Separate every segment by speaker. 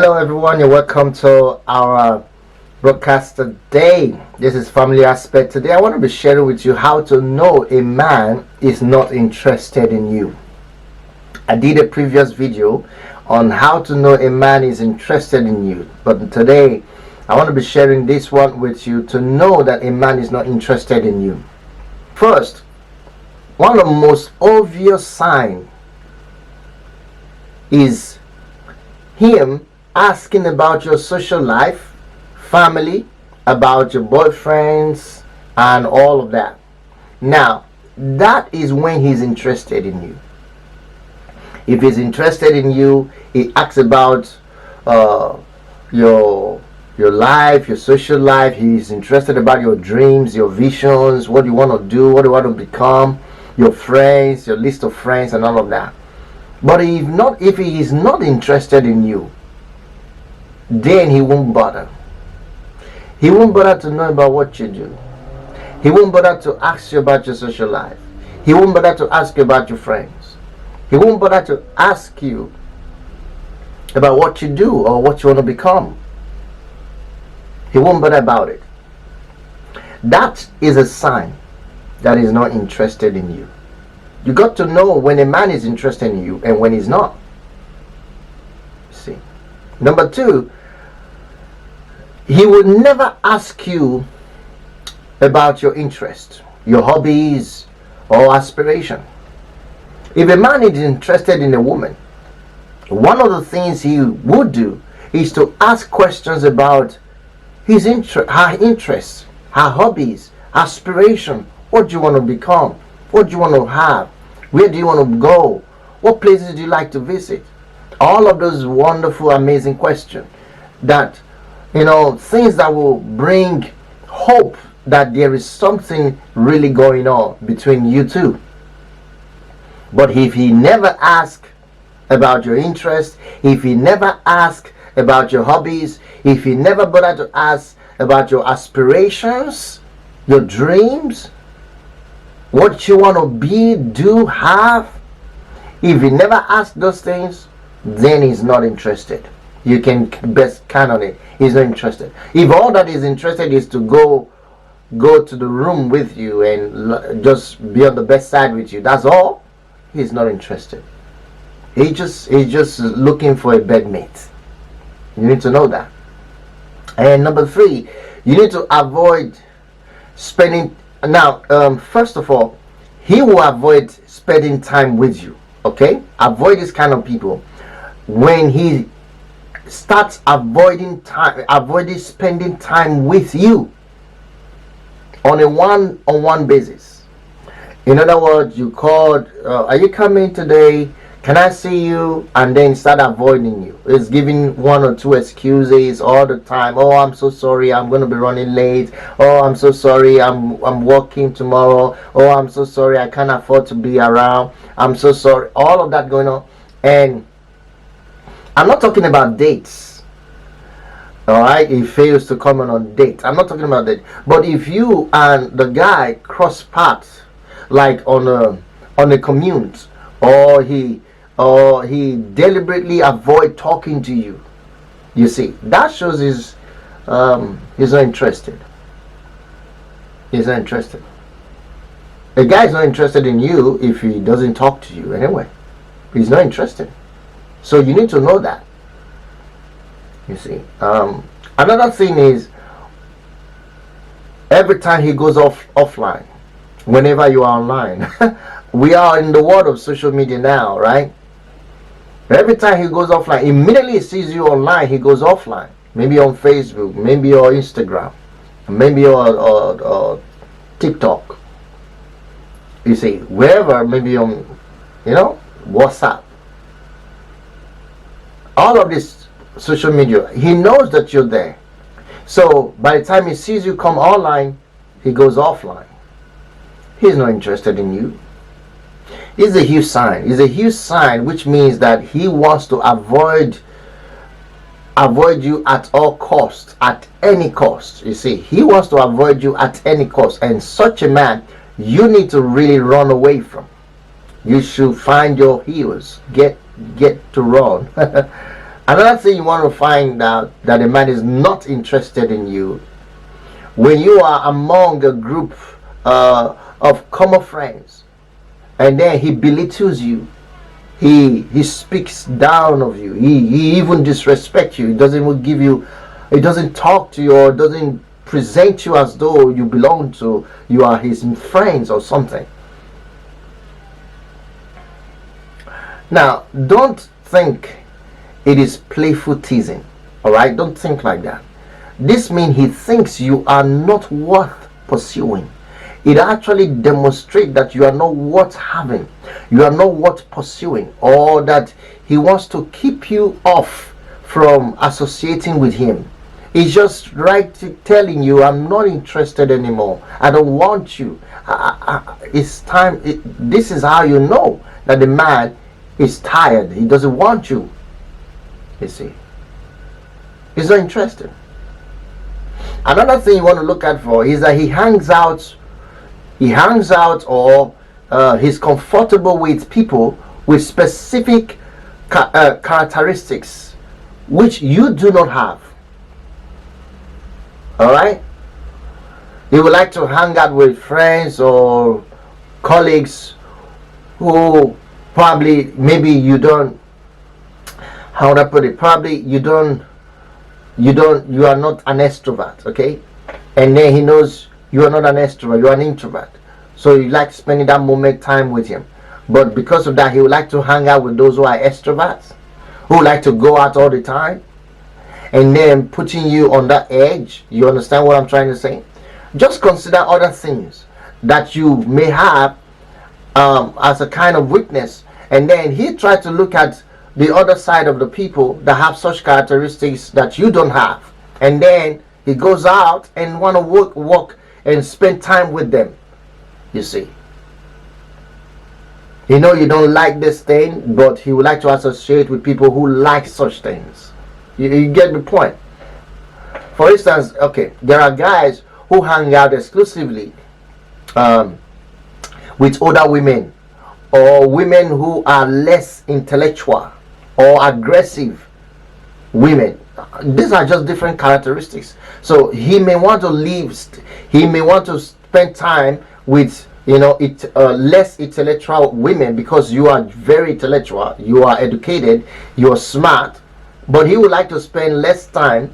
Speaker 1: Hello everyone, you're welcome to our broadcast today. This is Family Aspect. Today I want to be sharing with you how to know a man is not interested in you. I did a previous video on how to know a man is interested in you, but today I want to be sharing this one with you to know that a man is not interested in you. First, one of the most obvious signs is him asking about your social life, family, about your boyfriends, and all of that. Now, that is when he's interested in you. If he's interested in you, he asks about your life, your social life. He's interested about your dreams, your visions, what you want to do, what you want to become, your friends, your list of friends, and all of that. But if he is not interested in you, then he won't bother. He won't bother to know about what you do. He won't bother to ask you about your social life. He won't bother to ask you about your friends. He won't bother to ask you about what you do or what you want to become. He won't bother about it. That is a sign that he's not interested in you. You got to know when a man is interested in you and when he's not. See. Number two, he will never ask you about your interest, your hobbies, or aspiration. If a man is interested in a woman, one of the things he would do is to ask questions about her interests, her hobbies, aspiration. What do you want to become? What do you want to have? Where do you want to go? What places do you like to visit? All of those wonderful, amazing questions that, things that will bring hope that there is something really going on between you two. But if he never asks about your interest, if he never asks about your hobbies, if he never bothered to ask about your aspirations, your dreams, what you want to be, do, have, if he never asks those things, then he's not interested. You can best count on it. He's not interested. If all that he's interested is to go to the room with you and just be on the best side with you, that's all, he's not interested. He's just looking for a bedmate. You need to know that. And number three, you need to avoid spending. Now, first of all, he will avoid spending time with you. Okay, avoid this kind of people. When he starts avoiding spending time with you on a one-on-one basis. In other words, you called, are you coming today? Can I see you? And then start avoiding you. It's giving one or two excuses all the time. Oh, I'm so sorry, I'm going to be running late. Oh, I'm so sorry, I'm working tomorrow. Oh, I'm so sorry, I can't afford to be around. I'm so sorry. All of that going on. And I'm not talking about dates. Alright, he fails to come on dates. I'm not talking about that. But if you and the guy cross paths, like on a commute, or he deliberately avoid talking to you, you see, that shows he's not interested. He's not interested. A guy is not interested in you if he doesn't talk to you anyway. He's not interested. So you need to know that. You see. Another thing is, every time he goes offline, whenever you are online, we are in the world of social media now, right? Every time he goes offline, immediately he sees you online, he goes offline. Maybe on Facebook, maybe on Instagram, maybe on TikTok. You see, wherever, maybe on, WhatsApp. All of this social media, he knows that you're there. So by the time he sees you come online, he goes offline. He's not interested in you. It's a huge sign. It's a huge sign, which means that he wants to avoid you at all costs, at any cost. You see, he wants to avoid you at any cost, and such a man you need to really run away from. You should find your heels, get to run. Another thing you want to find out that a man is not interested in you, when you are among a group of common friends, and then he belittles you, he speaks down of you, he even disrespects you, he doesn't even give you, he doesn't talk to you, or doesn't present you as though you belong to, you are his friends or something. Now, don't think it is playful teasing. Alright, don't think like that. This means he thinks you are not worth pursuing. It actually demonstrates that you are not worth having, you are not worth pursuing, or that he wants to keep you off from associating with him. He's just telling you, I'm not interested anymore, I don't want you. It's time. This is how you know that the man is tired. He doesn't want you. You see, he's not interested. Another thing you want to look out for is that he hangs out, or he's comfortable with people with specific characteristics which you do not have. Alright, he would like to hang out with friends or colleagues who probably, maybe you don't, how would I put it, probably you are not an extrovert, okay? And then he knows you are not an extrovert, you are an introvert. So you like spending that moment time with him. But because of that, he would like to hang out with those who are extroverts, who like to go out all the time, and then putting you on that edge. You understand what I'm trying to say? Just consider other things that you may have as a kind of weakness, and then he tried to look at the other side of the people that have such characteristics that you don't have, and then he goes out and want to walk and spend time with them. You see, you know you don't like this thing, but he would like to associate with people who like such things. You get the point? For instance, okay, there are guys who hang out exclusively with older women, or women who are less intellectual or aggressive women. These are just different characteristics. So he may want to he may want to spend time with, less intellectual women, because you are very intellectual, you are educated, you are smart, but he would like to spend less time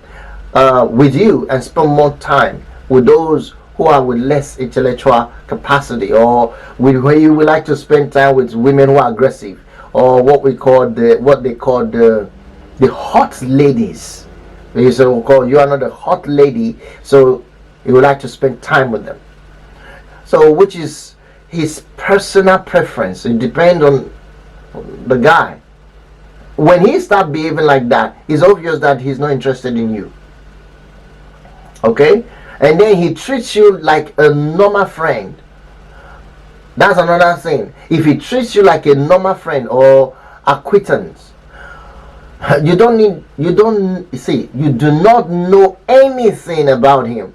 Speaker 1: with you and spend more time with those who are with less intellectual capacity, or where you would like to spend time with women who are aggressive, or what they call the hot ladies. They say, you are not a hot lady, so you would like to spend time with them. So, which is his personal preference. It depends on the guy. When he starts behaving like that, it's obvious that he's not interested in you. Okay? And then he treats you like a normal friend. That's another thing. If he treats you like a normal friend or acquaintance, you do not know anything about him.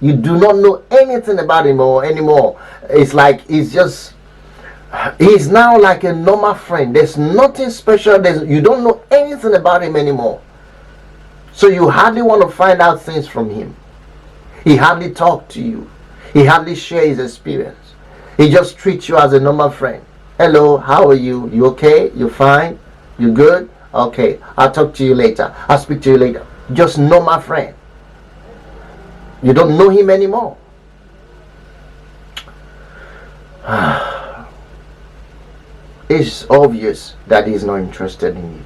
Speaker 1: You do not know anything about him anymore. It's like he's now like a normal friend. There's nothing special. You don't know anything about him anymore. So you hardly want to find out things from him. He hardly talks to you. He hardly shares his experience. He just treats you as a normal friend. Hello, how are you? You okay? You fine? You good? Okay, I'll talk to you later. I'll speak to you later. Just normal friend. You don't know him anymore. It's obvious that he's not interested in you.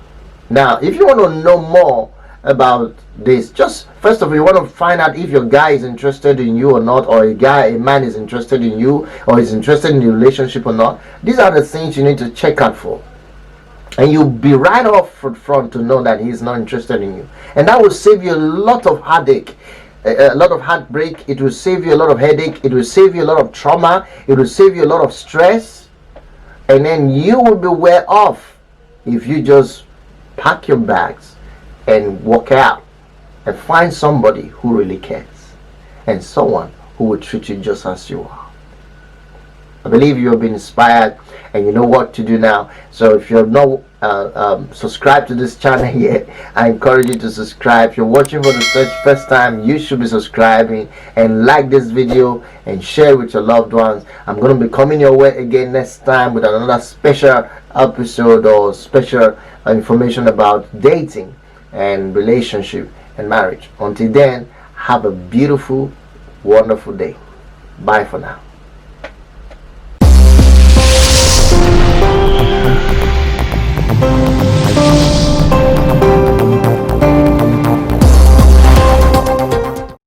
Speaker 1: Now, if you want to know more about this, just first of all, you want to find out if your guy is interested in you or not, or a man is interested in you, or is interested in the relationship or not. These are the things you need to check out for, and you'll be right off front to know that he's not interested in you, and that will save you a lot of heartache, a lot of heartbreak. It will save you a lot of headache. It will save you a lot of trauma. It will save you a lot of stress, and then you will be well off if you just pack your bags and walk out and find somebody who really cares, and someone who will treat you just as you are. I believe you have been inspired and you know what to do now. So if you're not subscribed to this channel yet, I encourage you to subscribe. If you're watching for the first time, you should be subscribing and like this video and share with your loved ones. I'm going to be coming your way again next time with another special episode or special information about dating and relationship and marriage. Until then, have a beautiful, wonderful day. Bye for now.